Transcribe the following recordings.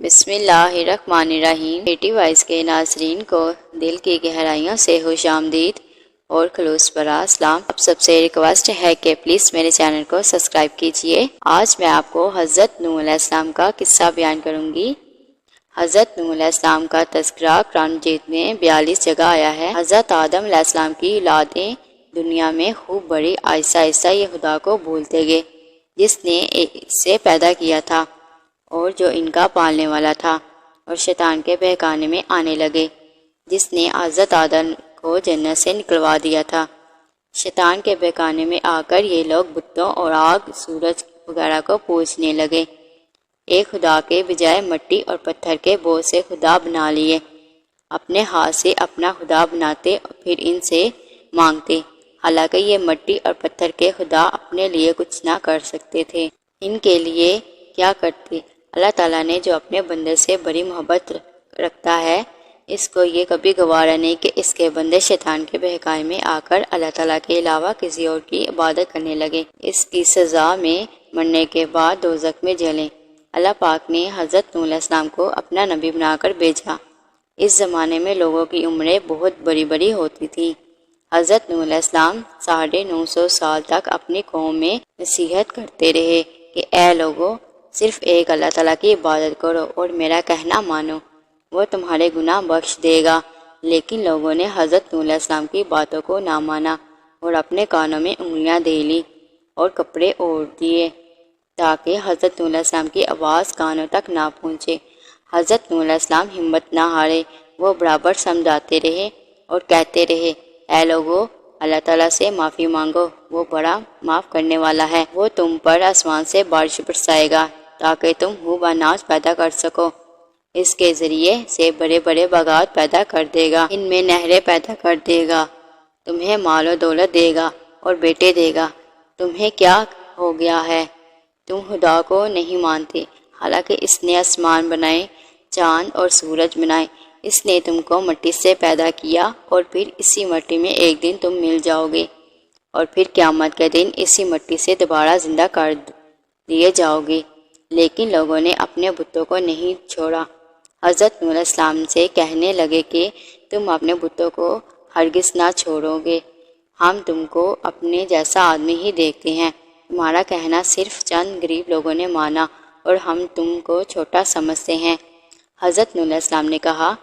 بسم اللہ الرحمن الرحیم۔ بیٹی وائس کے ناظرین کو دل کی گہرائیوں سے خوش آمدید اور خلوص برا سلام۔ اب سب سے ریکویسٹ ہے کہ پلیز میرے چینل کو سبسکرائب کیجئے۔ آج میں آپ کو حضرت نوح علیہ السلام کا قصہ بیان کروں گی۔ حضرت نوح علیہ السلام کا تذکرہ قرآن مجید میں 42 جگہ آیا ہے۔ حضرت آدم علیہ السلام کی اولادیں دنیا میں خوب بڑی، آہستہ آہستہ یہ خدا کو بھولتے گئے جس نے اسے پیدا کیا تھا اور جو ان کا پالنے والا تھا، اور شیطان کے بہکانے میں آنے لگے جس نے حضرت آدم کو جنت سے نکلوا دیا تھا۔ شیطان کے بہکانے میں آ کر یہ لوگ بتوں اور آگ، سورج وغیرہ کو پوجنے لگے۔ ایک خدا کے بجائے مٹی اور پتھر کے بہت سے خدا بنا لیے۔ اپنے ہاتھ سے اپنا خدا بناتے اور پھر ان سے مانگتے، حالانکہ یہ مٹی اور پتھر کے خدا اپنے لیے کچھ نہ کر سکتے تھے۔ ان کے لیے کیا کرتے؟ اللہ تعالیٰ نے جو اپنے بندے سے بڑی محبت رکھتا ہے، اس کو یہ کبھی گوارا نہیں کہ اس کے بندے شیطان کے بہکانے میں آ کر اللہ تعالیٰ کے علاوہ کسی اور کی عبادت کرنے لگے۔ اس کی سزا میں مرنے کے بعد دوزخ میں جلیں۔ اللہ پاک نے حضرت نوح علیہ السلام کو اپنا نبی بنا کر بھیجا۔ اس زمانے میں لوگوں کی عمریں بہت بڑی بڑی ہوتی تھیں۔ حضرت نوح علیہ السلام 950 سال تک اپنی قوم میں نصیحت کرتے رہے کہ اے لوگو، صرف ایک اللہ تعالیٰ کی عبادت کرو اور میرا کہنا مانو، وہ تمہارے گناہ بخش دے گا۔ لیکن لوگوں نے حضرت نوح علیہ السلام کی باتوں کو نہ مانا اور اپنے کانوں میں انگلیاں دے لی اور کپڑے اوڑھ دیے تاکہ حضرت نوح علیہ السلام کی آواز کانوں تک نہ پہنچے۔ حضرت نوح علیہ السلام ہمت نہ ہارے، وہ برابر سمجھاتے رہے اور کہتے رہے، اے لوگو، اللہ تعالیٰ سے معافی مانگو، وہ بڑا معاف کرنے والا ہے۔ وہ تم پر آسمان سے بارش برسائے گا تاکہ تم خوب اناج پیدا کر سکو۔ اس کے ذریعے سے بڑے بڑے باغات پیدا کر دے گا، ان میں نہریں پیدا کر دے گا، تمہیں مال و دولت دے گا اور بیٹے دے گا۔ تمہیں کیا ہو گیا ہے؟ تم خدا کو نہیں مانتے، حالانکہ اس نے آسمان بنائے، چاند اور سورج بنائے۔ اس نے تم کو مٹی سے پیدا کیا اور پھر اسی مٹی میں ایک دن تم مل جاؤ گے اور پھر قیامت کے دن اسی مٹی سے دوبارہ زندہ کر دیے جاؤ گے۔ لیکن لوگوں نے اپنے بتوں کو نہیں چھوڑا۔ حضرت نوح علیہ السلام سے کہنے لگے کہ تم اپنے بتوں کو ہرگز نہ چھوڑو گے، ہم تم کو اپنے جیسا آدمی ہی دیکھتے ہیں۔ تمہارا کہنا صرف چند غریب لوگوں نے مانا اور ہم تم کو چھوٹا سمجھتے ہیں۔ حضرت نوح علیہ السلام نے کہا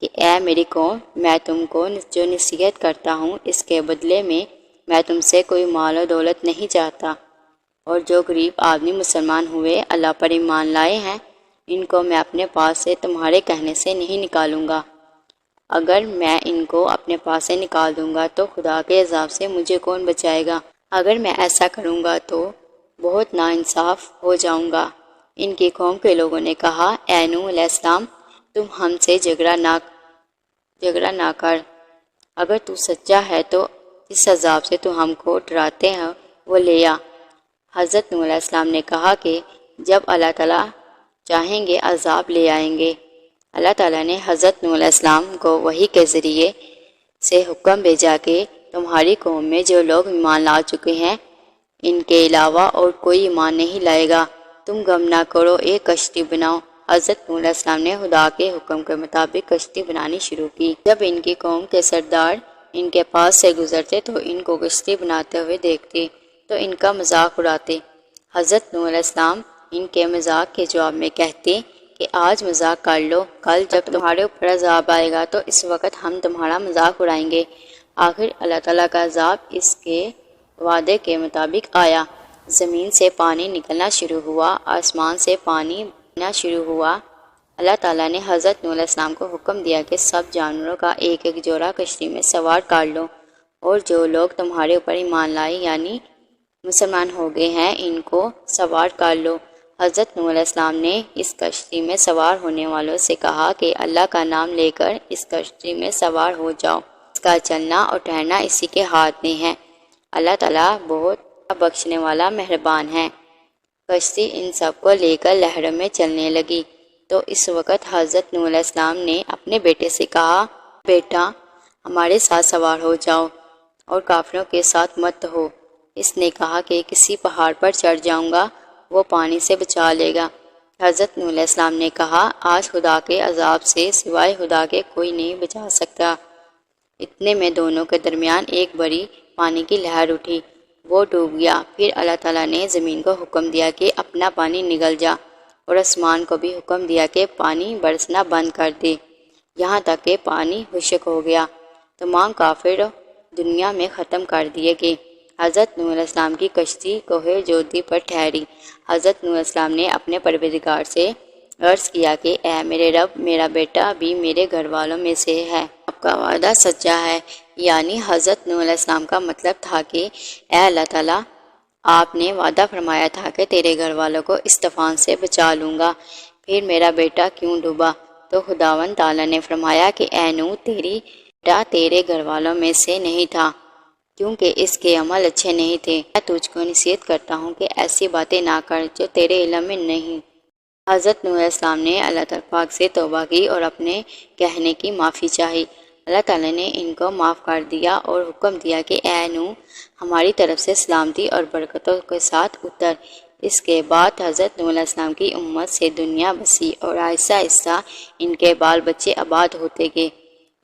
کہ اے میری قوم، میں تم کو جو نصیحت کرتا ہوں اس کے بدلے میں تم سے کوئی مال و دولت نہیں چاہتا، اور جو غریب آدمی مسلمان ہوئے اللہ پر ایمان لائے ہیں، ان کو میں اپنے پاس سے تمہارے کہنے سے نہیں نکالوں گا۔ اگر میں ان کو اپنے پاس سے نکال دوں گا تو خدا کے عذاب سے مجھے کون بچائے گا؟ اگر میں ایسا کروں گا تو بہت ناانصاف ہو جاؤں گا۔ ان کی قوم کے لوگوں نے کہا، اے نوح علیہ السلام، تم ہم سے جھگڑا نہ کر، اگر تو سچا ہے تو جس عذاب سے تو ہم کو ڈراتے ہیں وہ لے آ۔ حضرت نوح علیہ السلام نے کہا کہ جب اللہ تعالیٰ چاہیں گے عذاب لے آئیں گے۔ اللہ تعالیٰ نے حضرت نوح علیہ السلام کو وحی کے ذریعے سے حکم بھیجا کہ تمہاری قوم میں جو لوگ ایمان لا چکے ہیں ان کے علاوہ اور کوئی ایمان نہیں لائے گا۔ تم غم نہ کرو، ایک کشتی بناؤ۔ حضرت نوح علیہ السلام نے خدا کے حکم کے مطابق کشتی بنانی شروع کی۔ جب ان کی قوم کے سردار ان کے پاس سے گزرتے تو ان کو کشتی بناتے ہوئے دیکھتے تو ان کا مذاق اڑاتے۔ حضرت نوح علیہ السلام ان کے مذاق کے جواب میں کہتے کہ آج مذاق کر لو، کل جب تمہارے اوپر عذاب آئے گا تو اس وقت ہم تمہارا مذاق اڑائیں گے۔ آخر اللہ تعالیٰ کا عذاب اس کے وعدے کے مطابق آیا۔ زمین سے پانی نکلنا شروع ہوا، آسمان سے پانی بہنا شروع ہوا۔ اللہ تعالیٰ نے حضرت نوح علیہ السلام کو حکم دیا کہ سب جانوروں کا ایک ایک جوڑا کشتی میں سوار کر لو، اور جو لوگ تمہارے اوپر ایمان لائے یعنی مسلمان ہو گئے ہیں ان کو سوار کر لو۔ حضرت نوح علیہ السلام نے اس کشتی میں سوار ہونے والوں سے کہا کہ اللہ کا نام لے کر اس کشتی میں سوار ہو جاؤ، اس کا چلنا اور ٹھہرنا اسی کے ہاتھ میں ہے، اللہ تعالیٰ بہت بخشنے والا مہربان ہے۔ کشتی ان سب کو لے کر لہروں میں چلنے لگی تو اس وقت حضرت نوح علیہ السلام نے اپنے بیٹے سے کہا، بیٹا ہمارے ساتھ سوار ہو جاؤ اور کافروں کے ساتھ مت ہو۔ اس نے کہا کہ کسی پہاڑ پر چڑھ جاؤں گا، وہ پانی سے بچا لے گا۔ حضرت نوح علیہ السلام نے کہا، آج خدا کے عذاب سے سوائے خدا کے کوئی نہیں بچا سکتا۔ اتنے میں دونوں کے درمیان ایک بڑی پانی کی لہر اٹھی، وہ ڈوب گیا۔ پھر اللہ تعالیٰ نے زمین کو حکم دیا کہ اپنا پانی نگل جا، اور آسمان کو بھی حکم دیا کہ پانی برسنا بند کر دے، یہاں تک کہ پانی خشک ہو گیا۔ تمام کافر دنیا میں ختم کر دیے گئے۔ حضرت نوح علیہ السلام کی کشتی کوہ جودی پر ٹھہری۔ حضرت نوح علیہ السلام نے اپنے پروردگار سے عرض کیا کہ اے میرے رب، میرا بیٹا بھی میرے گھر والوں میں سے ہے، آپ کا وعدہ سچا ہے۔ یعنی حضرت نوح علیہ السلام کا مطلب تھا کہ اے اللہ تعالیٰ، آپ نے وعدہ فرمایا تھا کہ تیرے گھر والوں کو اس طوفان سے بچا لوں گا، پھر میرا بیٹا کیوں ڈوبا؟ تو خداوند تعالیٰ نے فرمایا کہ اے نوح، بیٹا تیرے گھر والوں میں سے نہیں تھا، کیونکہ اس کے عمل اچھے نہیں تھے۔ میں تجھ کو نصیحت کرتا ہوں کہ ایسی باتیں نہ کر جو تیرے علم میں نہیں۔ حضرت نوح علیہ السلام نے اللہ تعالیٰ پاک سے توبہ کی اور اپنے کہنے کی معافی چاہی۔ اللہ تعالیٰ نے ان کو معاف کر دیا اور حکم دیا کہ اے نوح، ہماری طرف سے سلامتی اور برکتوں کے ساتھ اتر۔ اس کے بعد حضرت نوح علیہ السلام کی امت سے دنیا بسی اور آہستہ آہستہ ان کے بال بچے آباد ہوتے گئے۔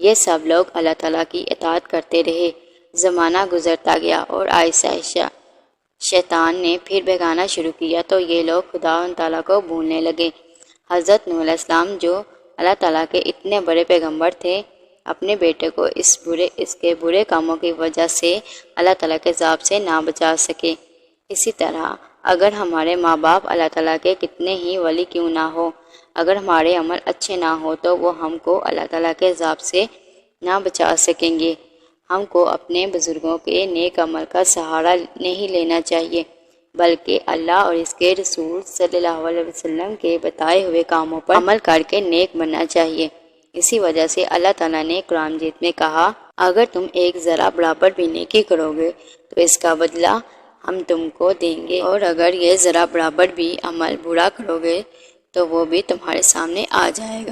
یہ سب لوگ اللہ تعالیٰ کی اطاعت کرتے رہے۔ زمانہ گزرتا گیا اور آہستہ آہستہ شیطان نے پھر بھگانا شروع کیا تو یہ لوگ خداوند تعالیٰ کو بھولنے لگے۔ حضرت نوح علیہ السلام جو اللہ تعالیٰ کے اتنے بڑے پیغمبر تھے، اپنے بیٹے کو اس کے برے کاموں کی وجہ سے اللہ تعالیٰ کے عذاب سے نہ بچا سکے۔ اسی طرح اگر ہمارے ماں باپ اللہ تعالیٰ کے کتنے ہی ولی کیوں نہ ہو، اگر ہمارے عمل اچھے نہ ہو تو وہ ہم کو اللہ تعالیٰ کے عذاب سے نہ بچا سکیں گے۔ ہم کو اپنے بزرگوں کے نیک عمل کا سہارا نہیں لینا چاہیے، بلکہ اللہ اور اس کے رسول صلی اللہ علیہ وسلم کے بتائے ہوئے کاموں پر عمل کر کے نیک بننا چاہیے۔ اسی وجہ سے اللہ تعالیٰ نے قرآن مجید میں کہا، اگر تم ایک ذرا برابر بھی نیکی کرو گے تو اس کا بدلہ ہم تم کو دیں گے، اور اگر یہ ذرا برابر بھی عمل برا کرو گے تو وہ بھی تمہارے سامنے آ جائے گا۔